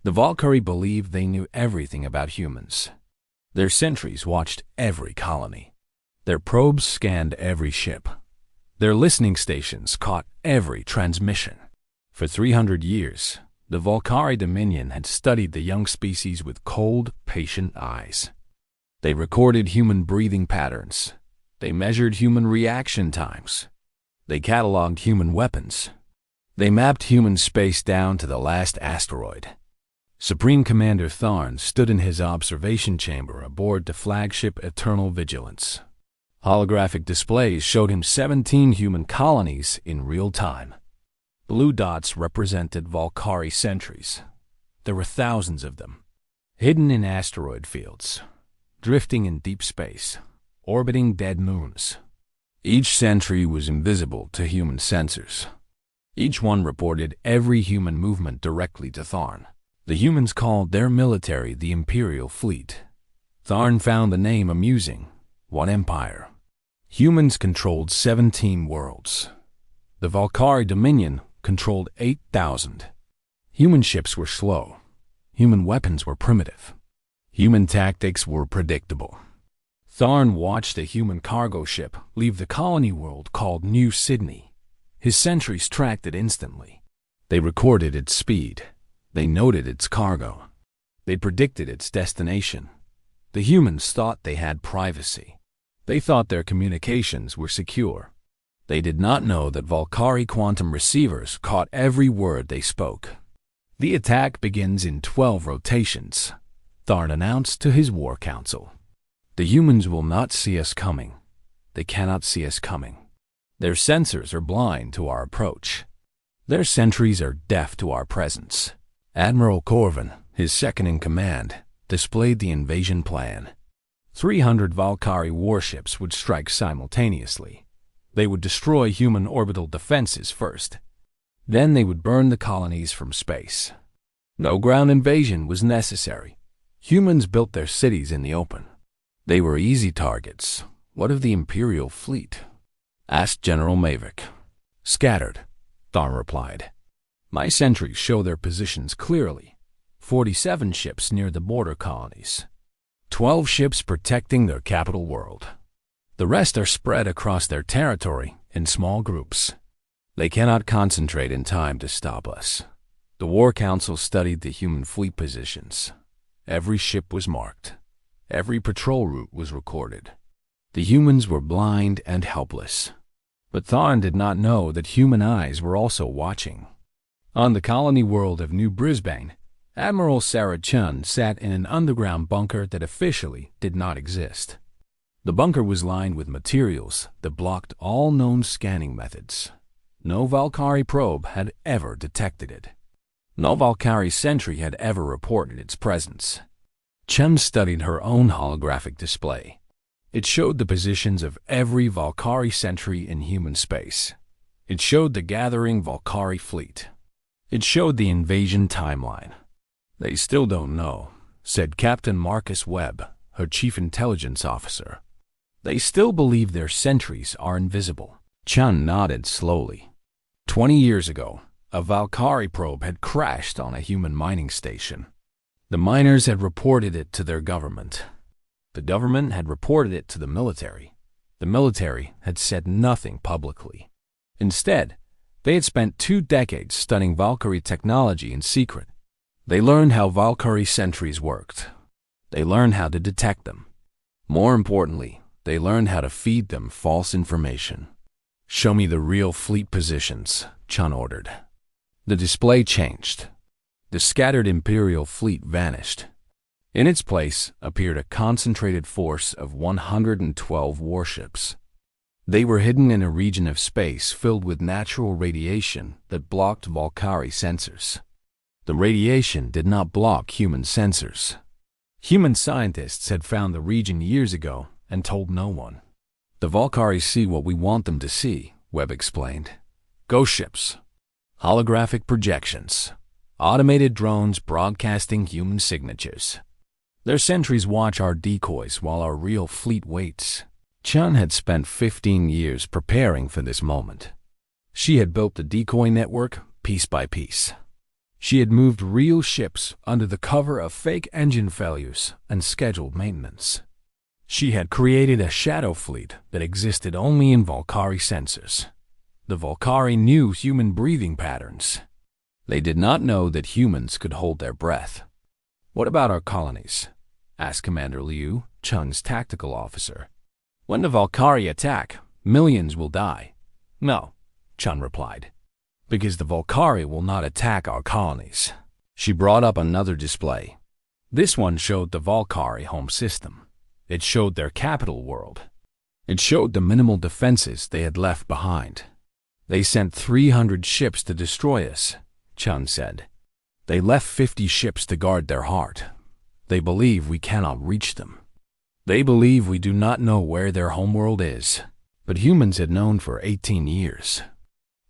The Valkyrie believed they knew everything about humans. Their sentries watched every colony. Their probes scanned every ship. Their listening stations caught every transmission. For 300 years, the Valkyrie Dominion had studied the young species with cold, patient eyes. They recorded human breathing patterns. They measured human reaction times. They cataloged human weapons. They mapped human space down to the last asteroid. Supreme Commander Tharn stood in his observation chamber aboard the flagship Eternal Vigilance. Holographic displays showed him 17 human colonies in real time. Blue dots represented Valkyrie sentries. There were thousands of them, hidden in asteroid fields, drifting in deep space, orbiting dead moons. Each sentry was invisible to human sensors. Each one reported every human movement directly to Tharn. The humans called their military the Imperial fleet. Tharn found the name amusing. One empire. Humans controlled 17 worlds. The Valkyrie Dominion controlled 8,000. Human ships were slow. Human weapons were primitive. Human tactics were predictable. Tharn watched a human cargo ship leave the colony world called New Sydney. His sentries tracked it instantly. They recorded its speed. They noted its cargo. They predicted its destination. The humans thought they had privacy. They thought their communications were secure. They did not know that Valkyrie quantum receivers caught every word they spoke. The attack begins in 12 rotations, Tharn announced to his war council. The humans will not see us coming. They cannot see us coming. Their sensors are blind to our approach. Their sentries are deaf to our presence. Admiral Corvin, his second-in-command, displayed the invasion plan. 300 Valkyrie warships would strike simultaneously. They would destroy human orbital defenses first. Then they would burn the colonies from space. No ground invasion was necessary. Humans built their cities in the open. They were easy targets. What of the Imperial fleet? Asked General Mavic. Scattered, Tharn replied. My sentries show their positions clearly. 47 ships near the border colonies. 12 ships protecting their capital world. The rest are spread across their territory in small groups. They cannot concentrate in time to stop us. The War Council studied the human fleet positions. Every ship was marked. Every patrol route was recorded. The humans were blind and helpless. But Tharn did not know that human eyes were also watching. On the colony world of New Brisbane, Admiral Sarah Chun sat in an underground bunker that officially did not exist. The bunker was lined with materials that blocked all known scanning methods. No Valkyrie probe had ever detected it. No Valkyrie sentry had ever reported its presence. Chun studied her own holographic display. It showed the positions of every Valkyrie sentry in human space. It showed the gathering Valkyrie fleet. It showed the invasion timeline. They still don't know, said Captain Marcus Webb, her chief intelligence officer. They still believe their sentries are invisible. Chun nodded slowly. 20 years ago, a Valkyrie probe had crashed on a human mining station. The miners had reported it to their government. The government had reported it to the military. The military had said nothing publicly. Instead, they had spent 2 decades studying Valkyrie technology in secret. They learned how Valkyrie sentries worked. They learned how to detect them. More importantly, they learned how to feed them false information. Show me the real fleet positions, Chun ordered. The display changed. The scattered Imperial fleet vanished. In its place appeared a concentrated force of 112 warships. They were hidden in a region of space filled with natural radiation that blocked Valkyrie sensors. The radiation did not block human sensors. Human scientists had found the region years ago and told no one. The Valkyrie see what we want them to see, Webb explained. Ghost ships, holographic projections, automated drones broadcasting human signatures. Their sentries watch our decoys while our real fleet waits. Chun had spent 15 years preparing for this moment. She had built the decoy network piece by piece. She had moved real ships under the cover of fake engine failures and scheduled maintenance. She had created a shadow fleet that existed only in Volcari sensors. The Volcari knew human breathing patterns. They did not know that humans could hold their breath. "What about our colonies?" asked Commander Liu, Chun's tactical officer. "When the Volcari attack, millions will die." "No," Chun replied, "because the Volcari will not attack our colonies." She brought up another display. This one showed the Volcari home system. It showed their capital world. It showed the minimal defenses they had left behind. "They sent 300 ships to destroy us," Chun said. "They left 50 ships to guard their heart. They believe we cannot reach them. They believe we do not know where their homeworld is." But humans had known for 18 years.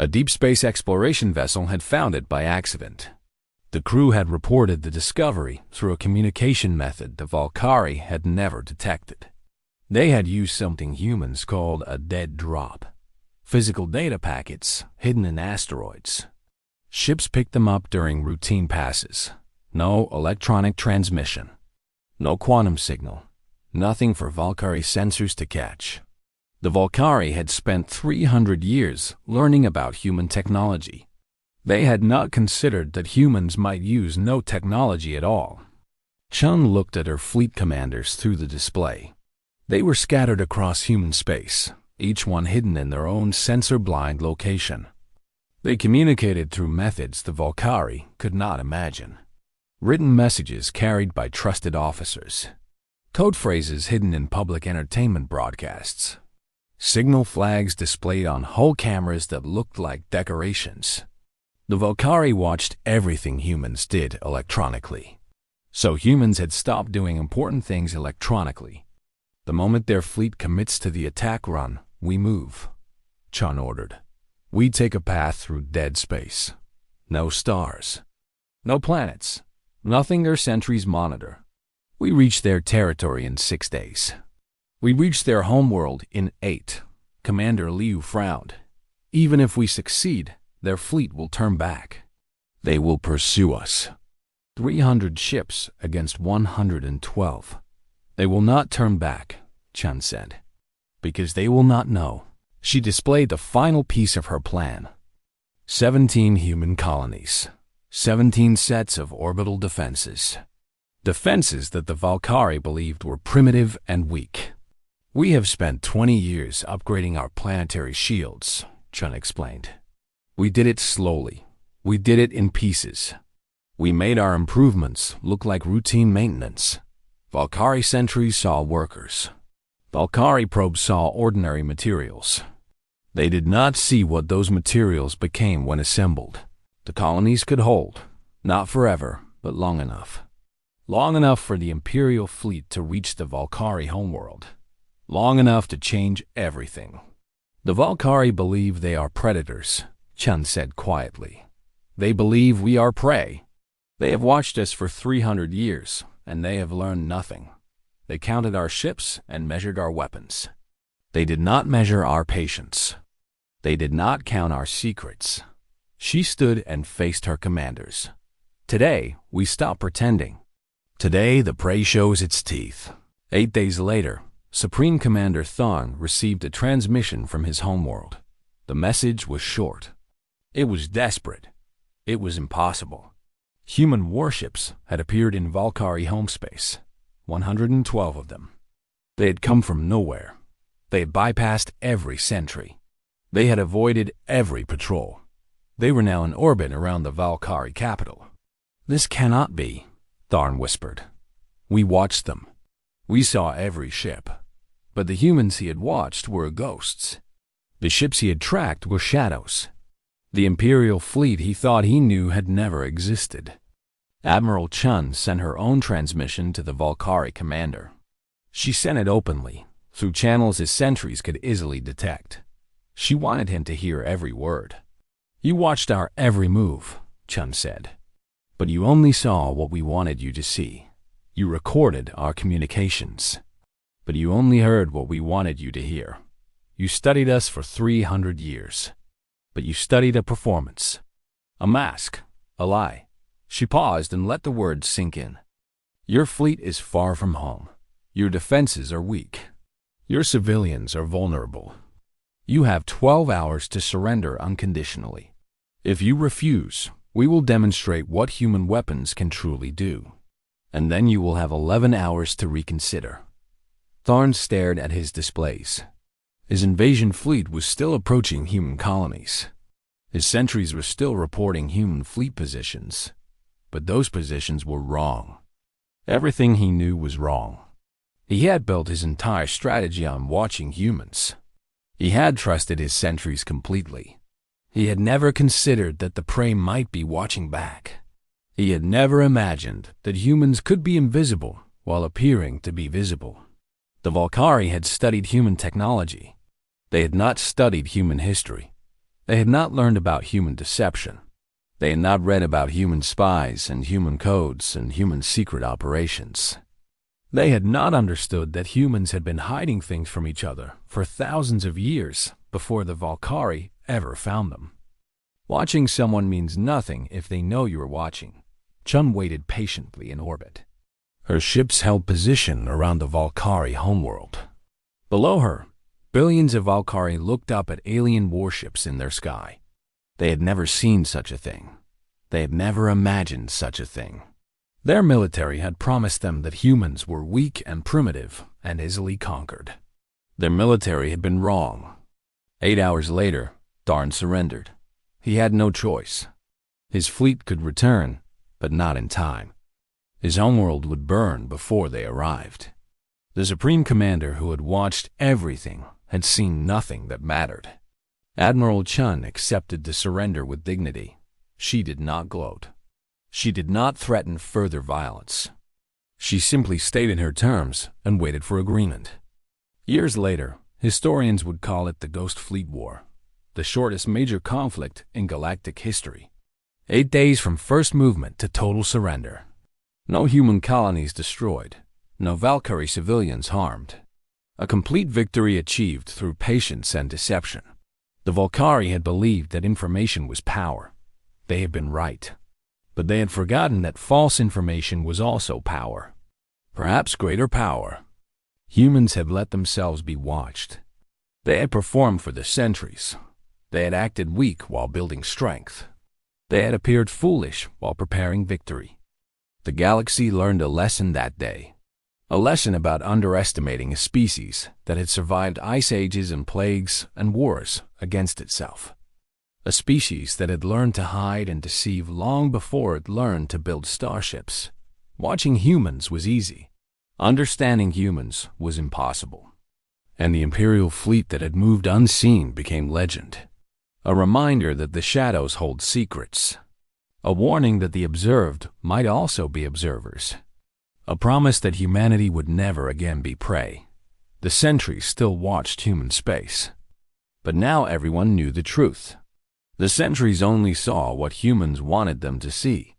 A deep space exploration vessel had found it by accident. The crew had reported the discovery through a communication method the Volcari had never detected. They had used something humans called a dead drop. Physical data packets hidden in asteroids. Ships picked them up during routine passes. No electronic transmission. No quantum signal. Nothing for Volcari sensors to catch. The Volcari had spent 300 years learning about human technology. They had not considered that humans might use no technology at all. Chun looked at her fleet commanders through the display. They were scattered across human space, each one hidden in their own sensor-blind location. They communicated through methods the Volcari could not imagine. Written messages carried by trusted officers. Code phrases hidden in public entertainment broadcasts. Signal flags displayed on hull cameras that looked like decorations. The Volcari watched everything humans did electronically. So humans had stopped doing important things electronically. "The moment their fleet commits to the attack run, we move," Chun ordered. "We take a path through dead space. No stars. No planets. Nothing their sentries monitor. We reach their territory in 6 days. We reach their homeworld in 8. Commander Liu frowned. "Even if we succeed, their fleet will turn back. They will pursue us. 300 ships against 112. They will not turn back," Chun said, "because they will not know." She displayed the final piece of her plan. 17 human colonies. 17 sets of orbital defenses. Defenses that the Volcari believed were primitive and weak. "We have spent 20 years upgrading our planetary shields," Chun explained. "We did it slowly. We did it in pieces. We made our improvements look like routine maintenance. Volcari sentries saw workers. Volcari probes saw ordinary materials. They did not see what those materials became when assembled. The colonies could hold, not forever, but long enough. Long enough for the Imperial fleet to reach the Volcari homeworld. Long enough to change everything." "The Volcari believe they are predators," Chun said quietly. "They believe we are prey. They have watched us for 300 years, and they have learned nothing. They counted our ships and measured our weapons. They did not measure our patience. They did not count our secrets." She stood and faced her commanders. "Today, we stop pretending. Today, the prey shows its teeth." 8 days later, Supreme Commander Thong received a transmission from his homeworld. The message was short. It was desperate. It was impossible. Human warships had appeared in Volcari home space, 112 of them. They had come from nowhere. They had bypassed every sentry. They had avoided every patrol. They were now in orbit around the Volcari capital. "This cannot be," Thorn whispered. "We watched them. We saw every ship. But the humans he had watched were ghosts. The ships he had tracked were shadows. The Imperial fleet he thought he knew had never existed." Admiral Chun sent her own transmission to the Volcari commander. She sent it openly, through channels his sentries could easily detect. She wanted him to hear every word. "You watched our every move," Chun said. "But you only saw what we wanted you to see. You recorded our communications. But you only heard what we wanted you to hear. You studied us for 300 years. But you studied a performance. A mask. A lie. She paused and let the words sink in. Your fleet is far from home. Your defenses are weak. Your civilians are vulnerable. You have 12 hours to surrender unconditionally. If you refuse, we will demonstrate what human weapons can truly do. And then you will have 11 hours to reconsider. Tharn stared at his displays. His invasion fleet was still approaching human colonies. His sentries were still reporting human fleet positions. But those positions were wrong. Everything he knew was wrong. He had built his entire strategy on watching humans. He had trusted his sentries completely. He had never considered that the prey might be watching back. He had never imagined that humans could be invisible while appearing to be visible. The Valkyrie had studied human technology. They had not studied human history. They had not learned about human deception. They had not read about human spies and human codes and human secret operations. They had not understood that humans had been hiding things from each other for thousands of years before the Valkyrie ever found them. Watching someone means nothing if they know you are watching. Chun waited patiently in orbit. Her ships held position around the Valkyrie homeworld. Below her, billions of Valkyrie looked up at alien warships in their sky. They had never seen such a thing. They had never imagined such a thing. Their military had promised them that humans were weak and primitive and easily conquered. Their military had been wrong. 8 hours later, Tharn surrendered. He had no choice. His fleet could return, but not in time. His homeworld would burn before they arrived. The Supreme Commander who had watched everything had seen nothing that mattered. Admiral Chun accepted the surrender with dignity. She did not gloat. She did not threaten further violence. She simply stated her terms and waited for agreement. Years later, historians would call it the Ghost Fleet War, the shortest major conflict in galactic history. 8 days from first movement to total surrender. No human colonies destroyed, no Valkyrie civilians harmed. A complete victory achieved through patience and deception. The Valkyrie had believed that information was power. They had been right. But they had forgotten that false information was also power. Perhaps greater power. Humans had let themselves be watched. They had performed for the Sentries. They had acted weak while building strength. They had appeared foolish while preparing victory. The galaxy learned a lesson that day. A lesson about underestimating a species that had survived ice ages and plagues and wars against itself. A species that had learned to hide and deceive long before it learned to build starships. Watching humans was easy. Understanding humans was impossible. And the Imperial fleet that had moved unseen became legend. A reminder that the shadows hold secrets. A warning that the observed might also be observers. A promise that humanity would never again be prey. The Sentries still watched human space. But now everyone knew the truth. The Sentries only saw what humans wanted them to see.